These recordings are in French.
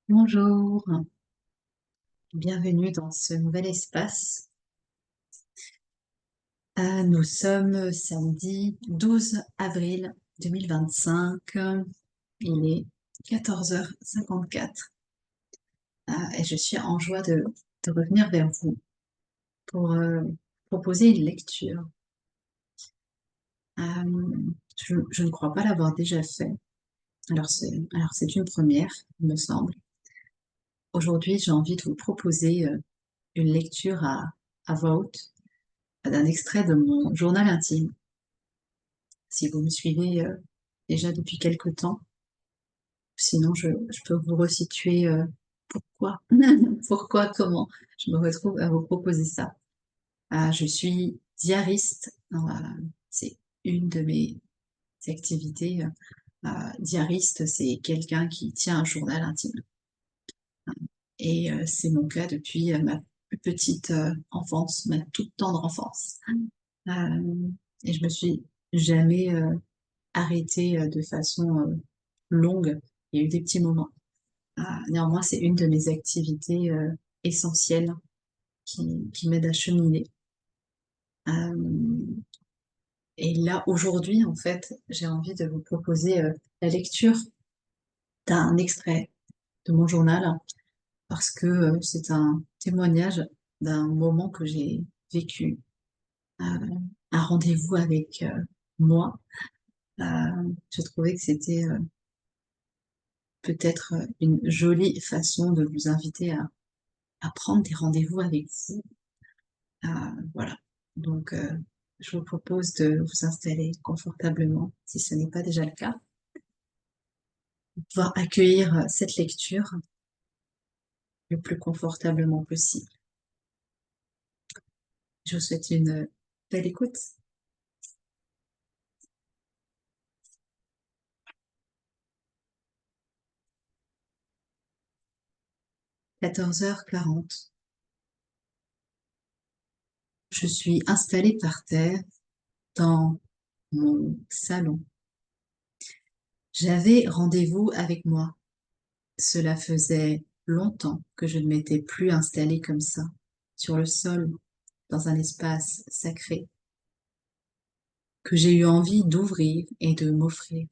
Bonjour, bienvenue dans ce nouvel espace. Nous sommes samedi 12 avril 2025. Il est 14h54 et je suis en joie de revenir vers vous pour proposer une lecture. Je ne crois pas l'avoir déjà fait. Alors c'est une première, il me semble. Aujourd'hui, j'ai envie de vous proposer une lecture à voix haute d'un extrait de mon journal intime. Si vous me suivez déjà depuis quelque temps, sinon je peux vous resituer pourquoi, pourquoi, comment je me retrouve à vous proposer ça. Je suis diariste, c'est une de mes activités. Diariste, c'est quelqu'un qui tient un journal intime. Et c'est mon cas depuis ma plus petite enfance, ma toute tendre enfance. Euh, et je me suis jamais arrêtée de façon longue. Il y a eu des petits moments. Néanmoins, c'est une de mes activités essentielles qui m'aide à cheminer. Euh, et là, aujourd'hui, en fait, j'ai envie de vous proposer la lecture d'un extrait de mon journal parce que c'est un témoignage d'un moment que j'ai vécu, euh, un rendez-vous avec moi. Euh, je trouvais que c'était peut-être une jolie façon de vous inviter à prendre des rendez-vous avec vous. Voilà. Donc, je vous propose de vous installer confortablement, si ce n'est pas déjà le cas, pour pouvoir accueillir cette lecture le plus confortablement possible. Je vous souhaite une belle écoute. 14h40. Je suis installée par terre dans mon salon. J'avais rendez-vous avec moi. Cela faisait longtemps que je ne m'étais plus installée comme ça, sur le sol, dans un espace sacré, que j'ai eu envie d'ouvrir et de m'offrir.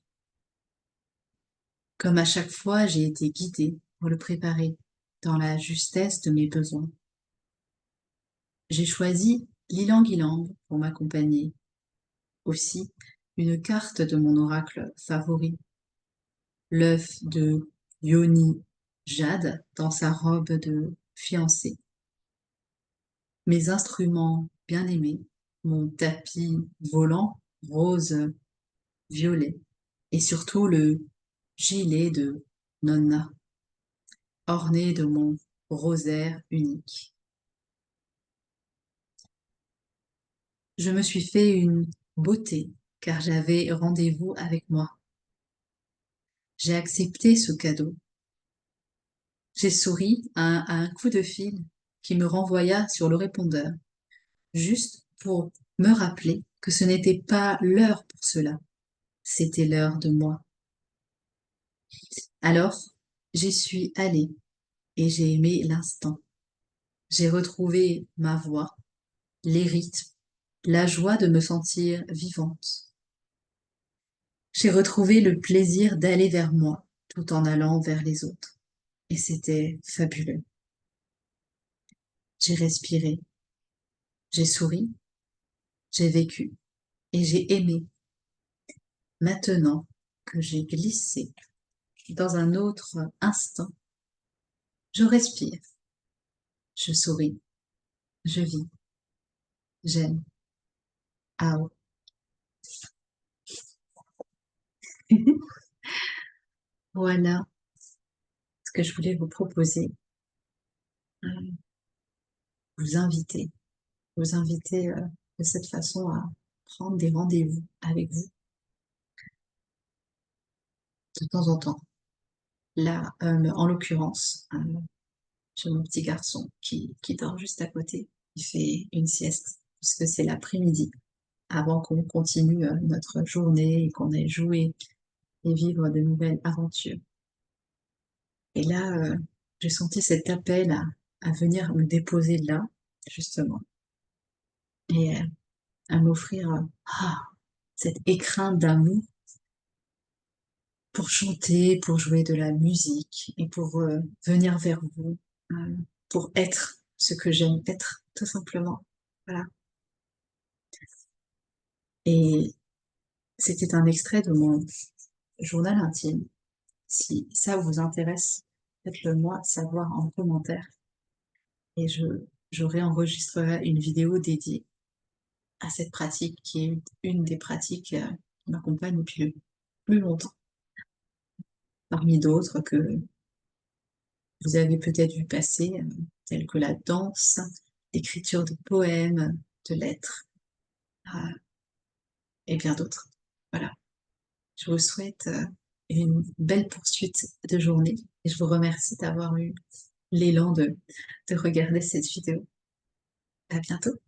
Comme à chaque fois, j'ai été guidée pour le préparer dans la justesse de mes besoins. J'ai choisi l'ylang-ylang pour m'accompagner. Aussi, une carte de mon oracle favori, l'œuf de Yoni Jade dans sa robe de fiancée. Mes instruments bien-aimés, mon tapis volant rose violet et surtout le gilet de Nonna, orné de mon rosaire unique. Je me suis fait une beauté car j'avais rendez-vous avec moi. J'ai accepté ce cadeau. J'ai souri à un coup de fil qui me renvoya sur le répondeur, juste pour me rappeler que ce n'était pas l'heure pour cela, c'était l'heure de moi. Alors, j'y suis allée et j'ai aimé l'instant. J'ai retrouvé ma voix, les rythmes, la joie de me sentir vivante. J'ai retrouvé le plaisir d'aller vers moi tout en allant vers les autres. Et c'était fabuleux. J'ai respiré, j'ai souri, j'ai vécu et j'ai aimé. Maintenant que j'ai glissé dans un autre instant, je respire, je souris, je vis, j'aime. Ah oh. Voilà ce que je voulais vous proposer, euh, vous inviter, vous inviter de cette façon à prendre des rendez-vous avec vous de temps en temps. Là, en l'occurrence, j'ai mon petit garçon qui dort juste à côté. Il fait une sieste puisque c'est l'après-midi avant qu'on continue notre journée et qu'on ait joué et vivre de nouvelles aventures. Et là, j'ai senti cet appel à venir me déposer là, justement, et à m'offrir cet écrin d'amour pour chanter, pour jouer de la musique et pour venir vers vous, pour être ce que j'aime être, tout simplement. Voilà. Et c'était un extrait de mon journal intime. Si ça vous intéresse, faites-le moi savoir en commentaire et je réenregistrerai une vidéo dédiée à cette pratique qui est une des pratiques qui m'accompagne depuis le plus longtemps, parmi d'autres que vous avez peut-être vu passer, telles que la danse, l'écriture de poèmes, de lettres, euh, et bien d'autres. Voilà. Je vous souhaite une belle poursuite de journée et je vous remercie d'avoir eu l'élan de regarder cette vidéo. À bientôt.